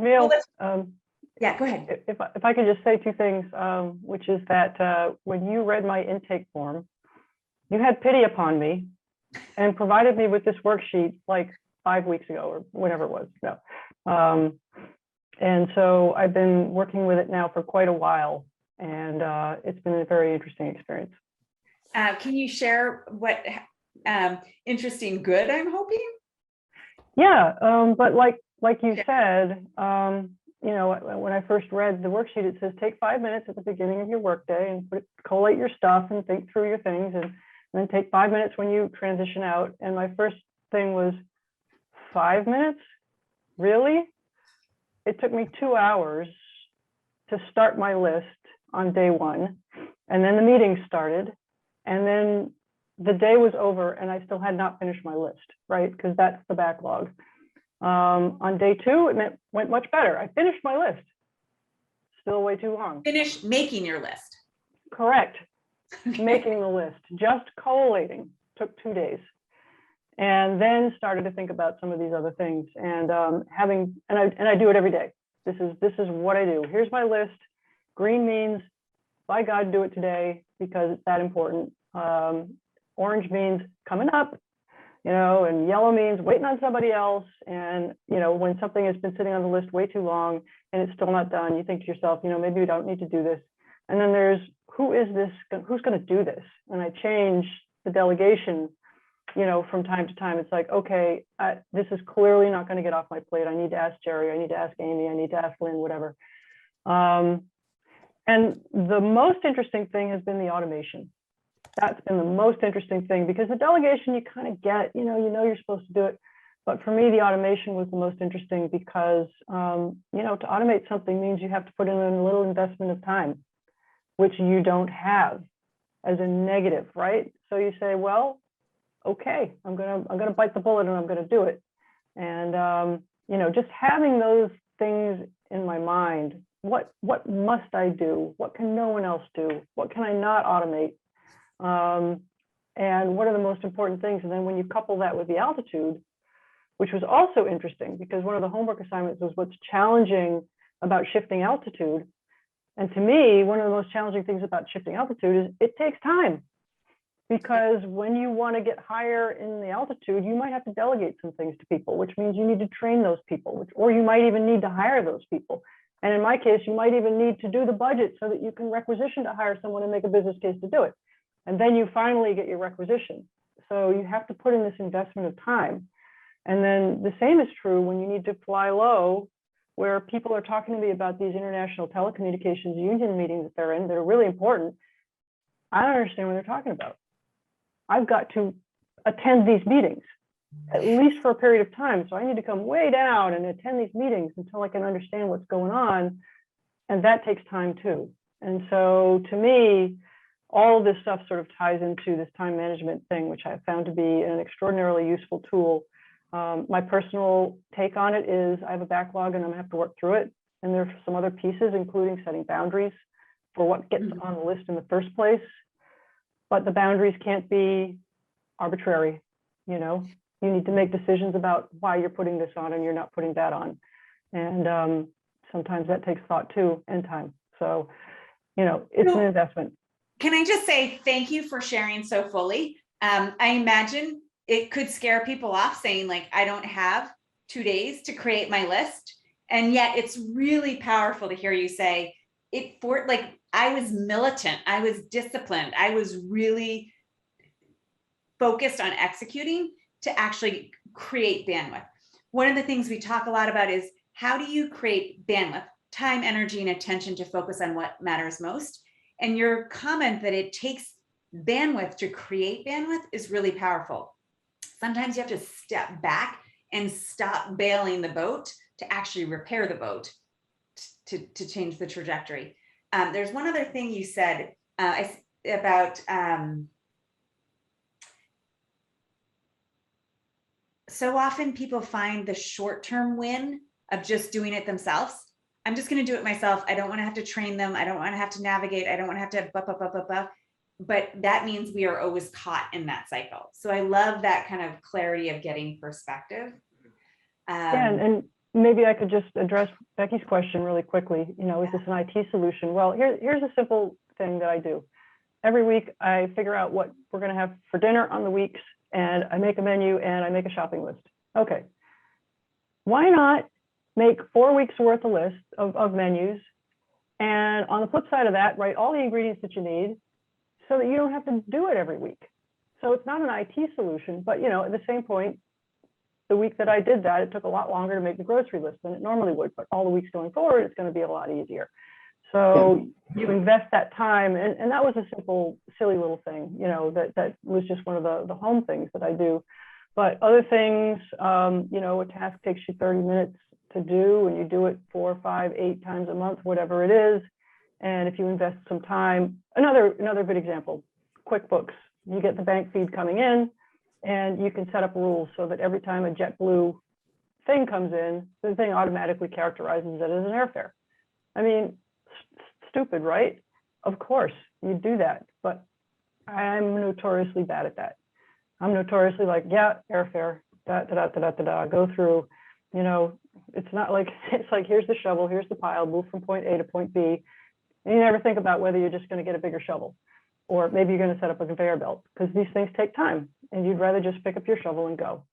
Well, Camille, yeah, go ahead. if I could just say two things, which is that when you read my intake form, you had pity upon me and provided me with this worksheet like 5 weeks ago or whenever it was. No. And so I've been working with it now for quite a while, and it's been a very interesting experience. Can you share what interesting good I'm hoping? Yeah, but like you said, you know, when I first read the worksheet, it says take 5 minutes at the beginning of your workday and collate your stuff and think through your things, and then take 5 minutes when you transition out. And my first thing was 5 minutes? Really? It took me 2 hours to start my list on day one, and then the meeting started, and then the day was over and I still had not finished my list, right? Because that's the backlog. On day two, it went much better. I finished my list. Still way too long. Finish making your list. Correct. Making the list, just collating took 2 days. And then started to think about some of these other things, and I do it every day. This is what I do. Here's my list. Green means, by God, do it today because it's that important. Orange means coming up, you know, and yellow means waiting on somebody else. And, you know, when something has been sitting on the list way too long and it's still not done, you think to yourself, you know, maybe we don't need to do this. And then there's, who is this? Who's going to do this? And I change the delegation, you know, from time to time. It's like, okay, this is clearly not going to get off my plate. I need to ask Jerry. I need to ask Amy. I need to ask Lynn, whatever. And the most interesting thing has been the automation. That's been the most interesting thing, because the delegation you kind of get, you know you're supposed to do it. But for me, the automation was the most interesting because, you know, to automate something means you have to put in a little investment of time, which you don't have as a negative, right? So you say, well, okay, I'm gonna bite the bullet and I'm gonna do it. And you know, just having those things in my mind, what must I do? What can no one else do? What can I not automate? And what are the most important things? And then when you couple that with the altitude, which was also interesting, because one of the homework assignments was what's challenging about shifting altitude. And to me, one of the most challenging things about shifting altitude is it takes time. Because when you want to get higher in the altitude, you might have to delegate some things to people, which means you need to train those people, or you might even need to hire those people. And in my case, you might even need to do the budget so that you can requisition to hire someone and make a business case to do it. And then you finally get your requisition. So you have to put in this investment of time. And then the same is true when you need to fly low, where people are talking to me about these international telecommunications union meetings that they're in that are really important. I don't understand what they're talking about. I've got to attend these meetings, at least for a period of time. So I need to come way down and attend these meetings until I can understand what's going on. And that takes time too. And so to me, all of this stuff sort of ties into this time management thing, which I found to be an extraordinarily useful tool. My personal take on it is I have a backlog and I'm gonna have to work through it. And there are some other pieces, including setting boundaries for what gets on the list in the first place. But the boundaries can't be arbitrary. You know, you need to make decisions about why you're putting this on and you're not putting that on. And sometimes that takes thought too, and time. So, you know, it's an investment. Can I just say thank you for sharing so fully? I imagine it could scare people off saying like, I don't have 2 days to create my list. And yet it's really powerful to hear you say like, I was militant, I was disciplined, I was really focused on executing to actually create bandwidth. One of the things we talk a lot about is how do you create bandwidth, time, energy, and attention to focus on what matters most? And your comment that it takes bandwidth to create bandwidth is really powerful. Sometimes you have to step back and stop bailing the boat to actually repair the boat to change the trajectory. There's one other thing you said about so often people find the short-term win of just doing it themselves. I'm just going to do it myself. I don't want to have to train them. I don't want to have to navigate. I don't want to have to but that means we are always caught in that cycle. So I love that kind of clarity of getting perspective. Yeah, and maybe I could just address Becky's question really quickly. You know, is this an IT solution? Well, here's a simple thing that I do. Every week, I figure out what we're going to have for dinner on the weeks, and I make a menu and I make a shopping list. Okay. Why not make 4 weeks worth of list of menus? And on the flip side of that, write all the ingredients that you need so that you don't have to do it every week. So it's not an IT solution, but you know, at the same point, the week that I did that, it took a lot longer to make the grocery list than it normally would, but all the weeks going forward, it's going to be a lot easier. So you invest that time, and that was a simple, silly little thing, you know, that was just one of the home things that I do. But other things, you know, a task takes you 30 minutes to do, and you do it 4, 5, 8 times a month, whatever it is. And if you invest some time, another good example, QuickBooks, you get the bank feed coming in, and you can set up rules so that every time a JetBlue thing comes in, the thing automatically characterizes it as an airfare. I mean, stupid, right? Of course, you do that, but I'm notoriously bad at that. I'm notoriously like, yeah, airfare, go through, you know, it's not like, it's like, here's the shovel, here's the pile, move from point A to point B. And you never think about whether you're just going to get a bigger shovel, or maybe you're going to set up a conveyor belt, because these things take time and you'd rather just pick up your shovel and go.